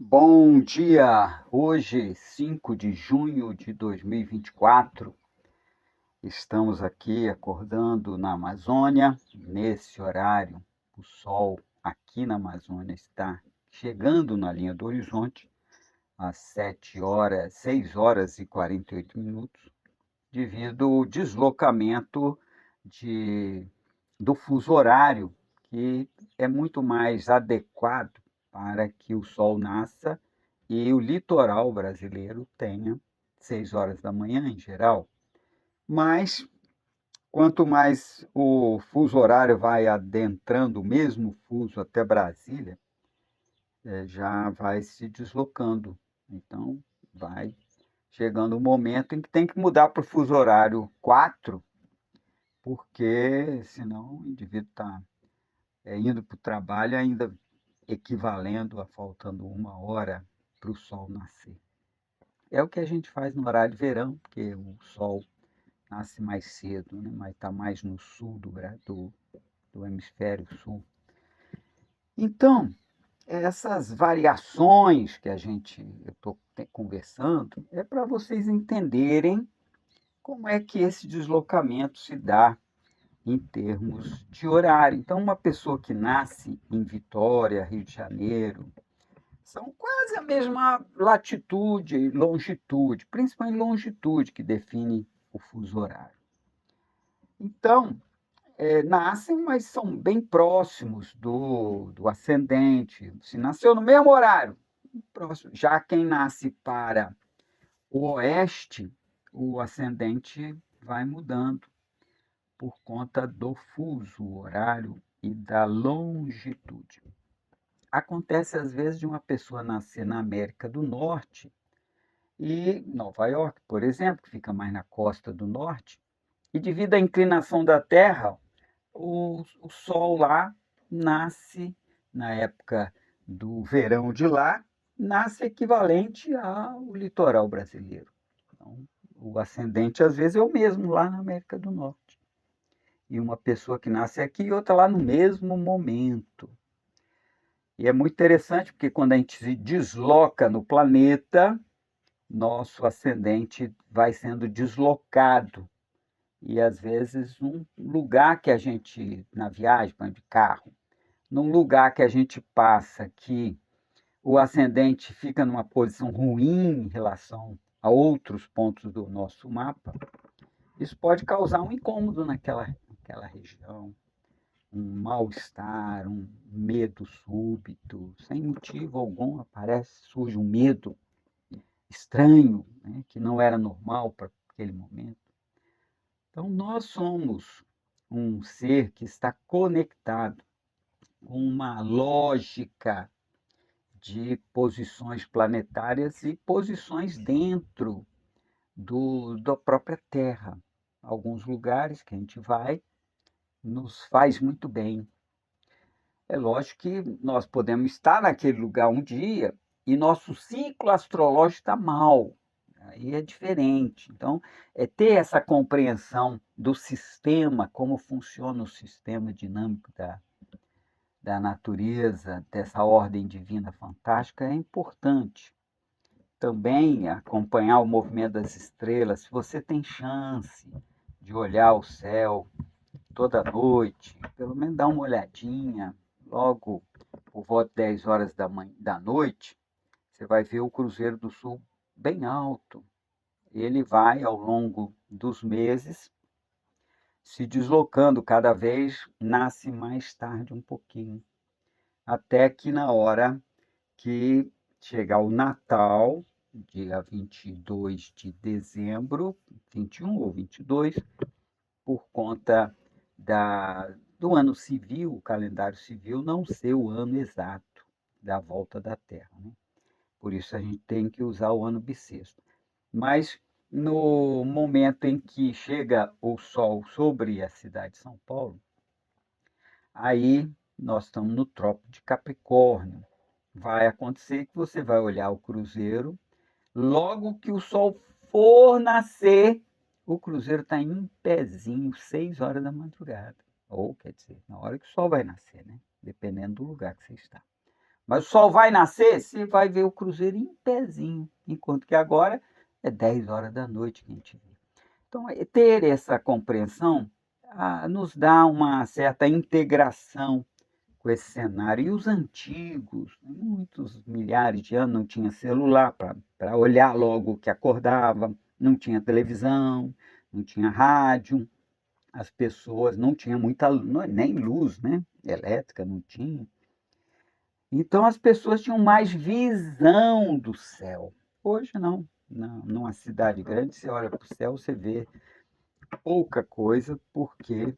Bom dia! Hoje, 5 de junho de 2024, estamos aqui acordando na Amazônia. Nesse horário, o sol aqui na Amazônia está chegando na linha do horizonte, às 7 horas, 6 horas e 48 minutos, devido ao deslocamento de, do fuso horário, que é muito mais adequado para que o sol nasça e o litoral brasileiro tenha 6 horas da manhã em geral. Mas quanto mais o fuso horário vai adentrando o mesmo fuso até Brasília, já vai se deslocando. Então, vai chegando o momento em que tem que mudar para o fuso horário 4, porque senão o indivíduo está indo para o trabalho ainda equivalendo a faltando 1 hora para o sol nascer. É o que a gente faz no horário de verão, porque o sol nasce mais cedo, né? Mas está mais no sul do hemisfério sul. Então, essas variações que eu estou conversando é para vocês entenderem como é que esse deslocamento se dá em termos de horário. Então, uma pessoa que nasce em Vitória, Rio de Janeiro, são quase a mesma latitude e longitude, principalmente longitude, que define o fuso horário. Então, nascem, mas são bem próximos do ascendente. Se nasceu no mesmo horário, próximo. Já quem nasce para o oeste, o ascendente vai mudando por conta do fuso horário e da longitude. Acontece às vezes de uma pessoa nascer na América do Norte e Nova York, por exemplo, que fica mais na costa do norte, e devido à inclinação da Terra, o Sol lá nasce, na época do verão de lá, nasce equivalente ao litoral brasileiro. Então, o ascendente, às vezes, é o mesmo lá na América do Norte. E uma pessoa que nasce aqui e outra lá no mesmo momento. E é muito interessante porque quando a gente se desloca no planeta, nosso ascendente vai sendo deslocado. E às vezes um lugar que a gente, na viagem, de carro, num lugar que a gente passa que o ascendente fica numa posição ruim em relação a outros pontos do nosso mapa, isso pode causar um incômodo naquela região, um mal-estar, um medo súbito, sem motivo algum, surge um medo estranho, né, que não era normal para aquele momento. Então, nós somos um ser que está conectado com uma lógica de posições planetárias e posições dentro da própria Terra. Alguns lugares que a gente vai nos faz muito bem. É lógico que nós podemos estar naquele lugar um dia e nosso ciclo astrológico está mal. Aí é diferente. Então, é ter essa compreensão do sistema, como funciona o sistema dinâmico da natureza, dessa ordem divina fantástica, é importante. Também acompanhar o movimento das estrelas. Se você tem chance de olhar o céu toda noite, pelo menos dar uma olhadinha, logo por volta de 10 horas da noite, você vai ver o Cruzeiro do Sul bem alto. Ele vai, ao longo dos meses, se deslocando cada vez, nasce mais tarde um pouquinho, até que na hora que chegar o Natal, dia 22 de dezembro, 21 ou 22, por conta do ano civil, o calendário civil não ser o ano exato da volta da Terra, né? Por isso a gente tem que usar o ano bissexto. Mas no momento em que chega o Sol sobre a cidade de São Paulo, aí nós estamos no Trópico de Capricórnio. Vai acontecer que você vai olhar o Cruzeiro, logo que o Sol for nascer, o Cruzeiro está em pezinho, 6 horas da madrugada. Ou, quer dizer, na hora que o Sol vai nascer, né? Dependendo do lugar que você está. Mas o sol vai nascer, você vai ver o cruzeiro em pezinho, enquanto que agora é 10 horas da noite que a gente vê. Então, ter essa compreensão nos dá uma certa integração com esse cenário. E os antigos, muitos milhares de anos, não tinha celular para olhar logo o que acordava, não tinha televisão, não tinha rádio, as pessoas não tinham muita, nem luz, né? Elétrica não tinha. Então as pessoas tinham mais visão do céu. Hoje não. Numa cidade grande, você olha para o céu, você vê pouca coisa, porque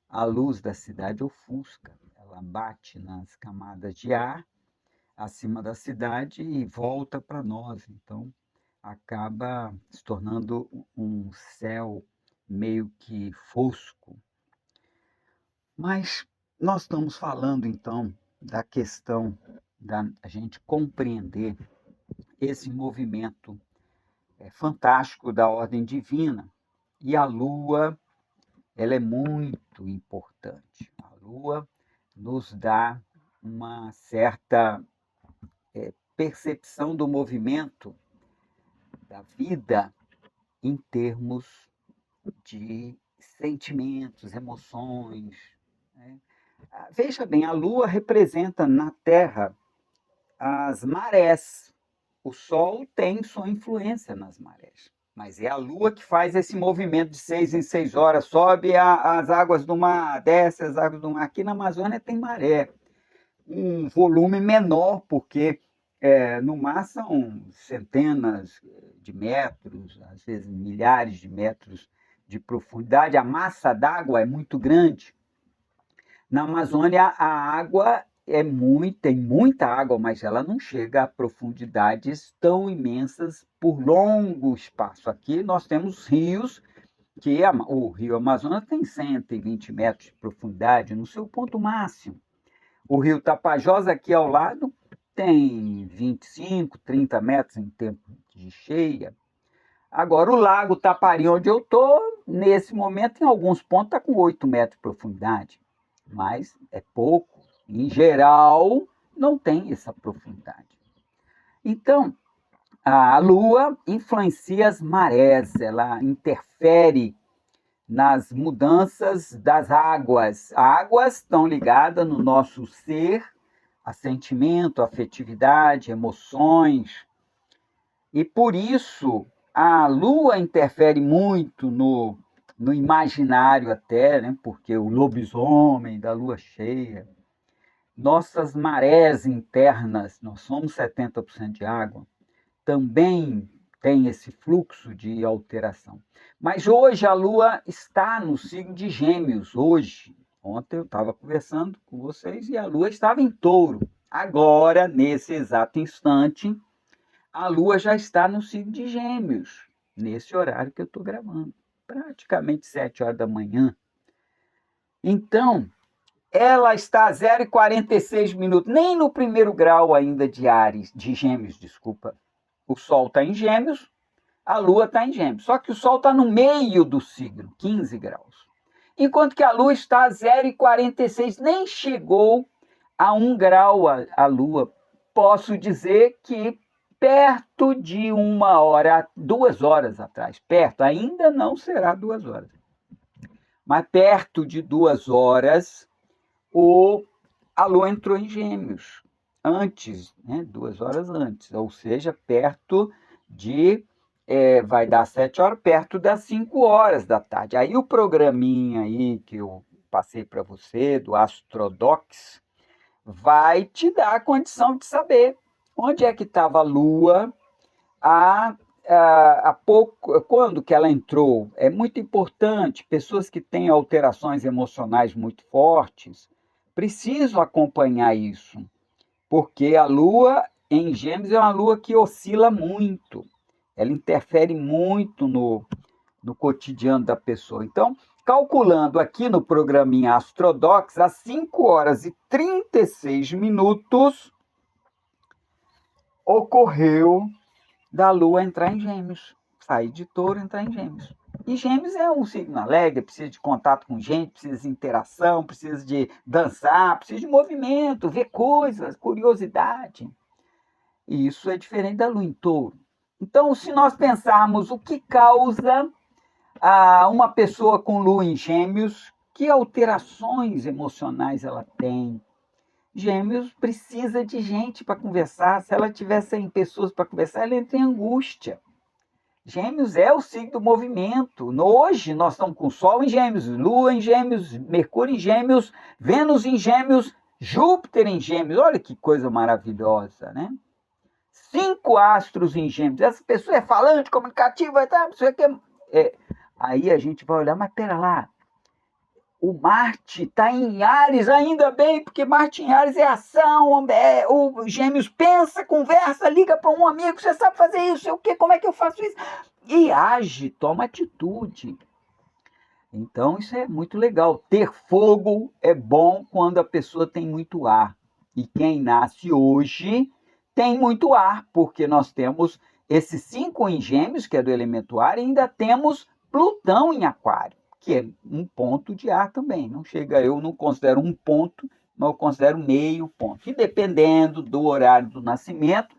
a luz da cidade ofusca. Ela bate nas camadas de ar acima da cidade e volta para nós. Então acaba se tornando um céu meio que fosco. Mas nós estamos falando então da questão da gente compreender esse movimento fantástico da ordem divina. E a Lua, ela é muito importante. A Lua nos dá uma certa percepção do movimento da vida em termos de sentimentos, emoções, né? Veja bem, a Lua representa na Terra as marés. O Sol tem sua influência nas marés, mas é a Lua que faz esse movimento de 6 em 6 horas, sobe as águas do mar, desce as águas do mar. Aqui na Amazônia tem maré, um volume menor, porque no mar são centenas de metros, às vezes milhares de metros de profundidade, a massa d'água é muito grande. Na Amazônia, a água tem muita água, mas ela não chega a profundidades tão imensas por longo espaço. Aqui nós temos rios, o rio Amazonas tem 120 metros de profundidade no seu ponto máximo. O rio Tapajós, aqui ao lado, tem 25, 30 metros em tempo de cheia. Agora, o Lago Tapari, onde eu estou, nesse momento, em alguns pontos, está com 8 metros de profundidade. Mas é pouco. Em geral, não tem essa profundidade. Então, a Lua influencia as marés, ela interfere nas mudanças das águas. As águas estão ligadas no nosso ser, a sentimento, afetividade, emoções. E por isso a Lua interfere muito no imaginário até, né? Porque o lobisomem da Lua cheia, nossas marés internas, nós somos 70% de água, também tem esse fluxo de alteração. Mas hoje a Lua está no signo de Gêmeos, hoje. Ontem eu estava conversando com vocês e a Lua estava em Touro. Agora, nesse exato instante, a Lua já está no signo de Gêmeos, nesse horário que eu estou gravando, praticamente 7 horas da manhã. Então, ela está a 0,46 minutos, nem no primeiro grau ainda de Áries, de Gêmeos, desculpa. O Sol está em Gêmeos, a Lua está em Gêmeos. Só que o Sol está no meio do signo, 15 graus. Enquanto que a Lua está a 0,46, nem chegou a 1 grau a Lua. Posso dizer que perto de 1 hora, 2 horas atrás, perto, ainda não será 2 horas, mas perto de 2 horas, a Lua entrou em Gêmeos, antes, né, 2 horas antes, ou seja, perto de, vai dar 7 horas, perto das 5 horas da tarde. Aí o programinha aí que eu passei para você, do Astrodox, vai te dar a condição de saber onde é que estava a Lua há pouco, quando que ela entrou. É muito importante, pessoas que têm alterações emocionais muito fortes precisam acompanhar isso, porque a Lua em Gêmeos é uma Lua que oscila muito, ela interfere muito no cotidiano da pessoa. Então, calculando aqui no programinha Astrodox, às 5 horas e 36 minutos, ocorreu da Lua entrar em Gêmeos, sair de Touro e entrar em Gêmeos. E Gêmeos é um signo alegre, precisa de contato com gente, precisa de interação, precisa de dançar, precisa de movimento, ver coisas, curiosidade. E isso é diferente da Lua em Touro. Então, se nós pensarmos o que causa uma pessoa com Lua em Gêmeos, que alterações emocionais ela tem? Gêmeos precisa de gente para conversar. Se ela tiver sem pessoas para conversar, ela entra em angústia. Gêmeos é o signo do movimento. Hoje nós estamos com Sol em Gêmeos, Lua em Gêmeos, Mercúrio em Gêmeos, Vênus em Gêmeos, Júpiter em Gêmeos. Olha que coisa maravilhosa, né? 5 astros em Gêmeos. Essa pessoa é falante, comunicativa, tá? Aí a gente vai olhar, mas pera lá, o Marte está em Áries, ainda bem, porque Marte em Áries é ação, o Gêmeos pensa, conversa, liga para um amigo, você sabe fazer isso, o quê? Como é que eu faço isso? E age, toma atitude. Então isso é muito legal. Ter fogo é bom quando a pessoa tem muito ar. E quem nasce hoje tem muito ar, porque nós temos esses 5 em Gêmeos, que é do elemento ar, e ainda temos Plutão em Aquário, que é um ponto de ar também. Não chega, eu não considero um ponto, mas eu considero meio ponto. E dependendo do horário do nascimento,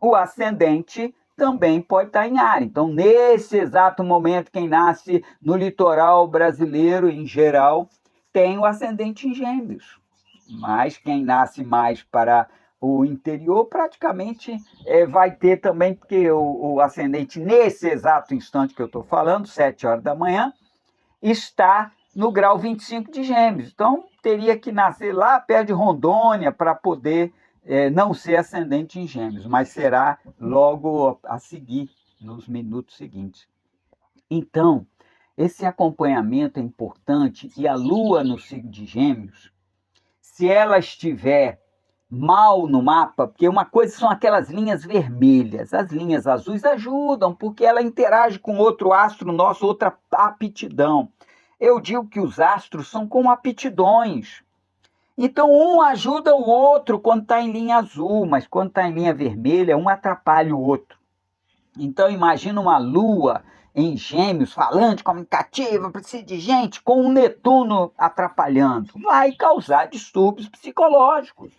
o ascendente também pode estar em ar. Então, nesse exato momento, quem nasce no litoral brasileiro, em geral, tem o ascendente em Gêmeos. Mas quem nasce mais para o interior, praticamente vai ter também, porque o ascendente, nesse exato instante que eu estou falando, 7 horas da manhã, está no grau 25 de Gêmeos. Então, teria que nascer lá perto de Rondônia para poder não ser ascendente em Gêmeos, mas será logo a seguir, nos minutos seguintes. Então, esse acompanhamento é importante, e a Lua no signo de Gêmeos, se ela estiver mal no mapa, porque uma coisa são aquelas linhas vermelhas, as linhas azuis ajudam, porque ela interage com outro astro nosso, outra aptidão. Eu digo que os astros são como aptidões. Então, um ajuda o outro quando está em linha azul, mas quando está em linha vermelha, um atrapalha o outro. Então, imagina uma Lua em Gêmeos, falante, comunicativa, precisa de gente, com um Netuno atrapalhando. Vai causar distúrbios psicológicos,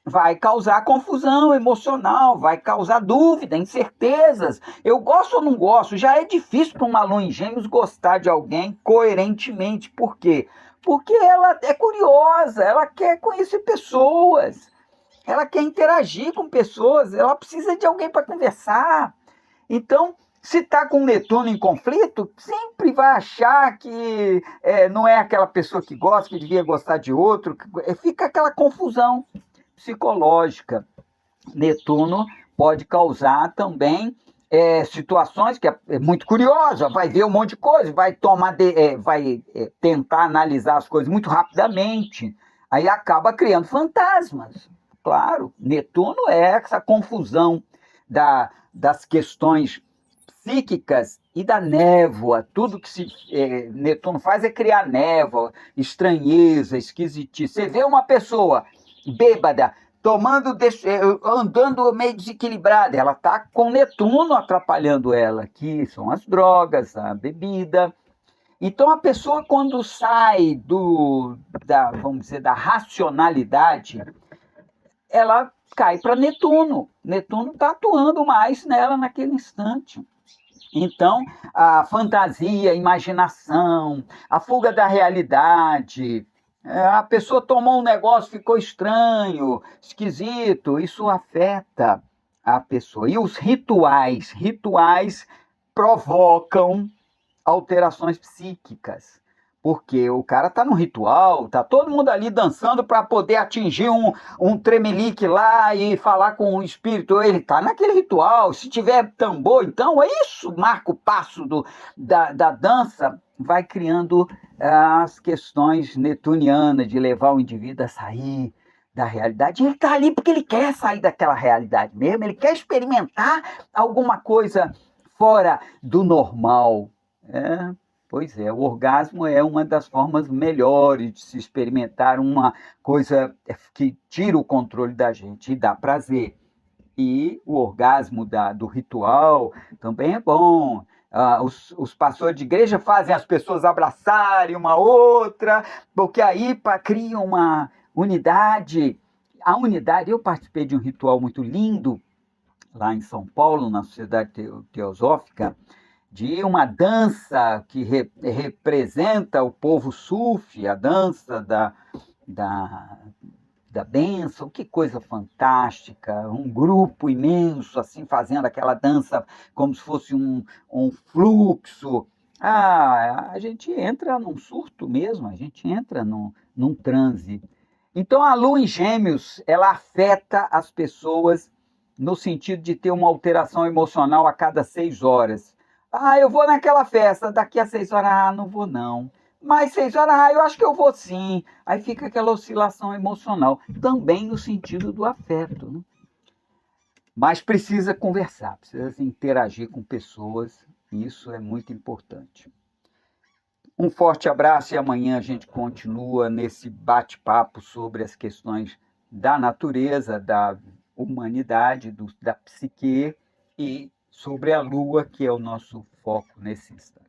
vai causar confusão emocional, vai causar dúvida, incertezas. Eu gosto ou não gosto? Já é difícil para uma Lua em Gêmeos gostar de alguém coerentemente. Por quê? Porque ela é curiosa, ela quer conhecer pessoas, ela quer interagir com pessoas, ela precisa de alguém para conversar. Então, se está com Netuno em conflito, sempre vai achar que não é aquela pessoa que gosta, que devia gostar de outro, fica aquela confusão psicológica. Netuno pode causar também situações que é muito curiosa, vai ver um monte de coisa, vai tentar analisar as coisas muito rapidamente, aí acaba criando fantasmas. Claro, Netuno é essa confusão das questões psíquicas e da névoa. Tudo que Netuno faz é criar névoa, estranheza, esquisitice. Você vê uma pessoa bêbada, andando meio desequilibrada, ela está com Netuno atrapalhando ela, que são as drogas, a bebida. Então a pessoa, quando sai vamos dizer, da racionalidade, ela cai para Netuno. Netuno está atuando mais nela naquele instante. Então, a fantasia, a imaginação, a fuga da realidade, a pessoa tomou um negócio, ficou estranho, esquisito, isso afeta a pessoa. E os rituais provocam alterações psíquicas. Porque o cara tá no ritual, tá todo mundo ali dançando para poder atingir um tremelique lá e falar com o espírito. Ele tá naquele ritual. Se tiver tambor, então é isso, marca o passo da dança, vai criando as questões netunianas de levar o indivíduo a sair da realidade. E ele tá ali porque ele quer sair daquela realidade mesmo, ele quer experimentar alguma coisa fora do normal. Pois é, o orgasmo é uma das formas melhores de se experimentar uma coisa que tira o controle da gente e dá prazer. E o orgasmo do ritual também é bom. os pastores de igreja fazem as pessoas abraçarem uma outra, porque aí cria uma unidade. A unidade, eu participei de um ritual muito lindo lá em São Paulo, na Sociedade Teosófica, de uma dança que representa o povo sufi, a dança da, da bênção, que coisa fantástica, um grupo imenso, assim, fazendo aquela dança como se fosse um fluxo. A gente entra num surto mesmo, a gente entra num transe. Então, a lua em Gêmeos, ela afeta as pessoas no sentido de ter uma alteração emocional a cada 6 horas. Eu vou naquela festa, daqui a 6 horas, não vou não. Mais 6 horas, eu acho que eu vou sim. Aí fica aquela oscilação emocional, também no sentido do afeto. Né? Mas precisa conversar, precisa interagir com pessoas, isso é muito importante. Um forte abraço e amanhã a gente continua nesse bate-papo sobre as questões da natureza, da humanidade, da psique e sobre a Lua, que é o nosso foco nesse instante.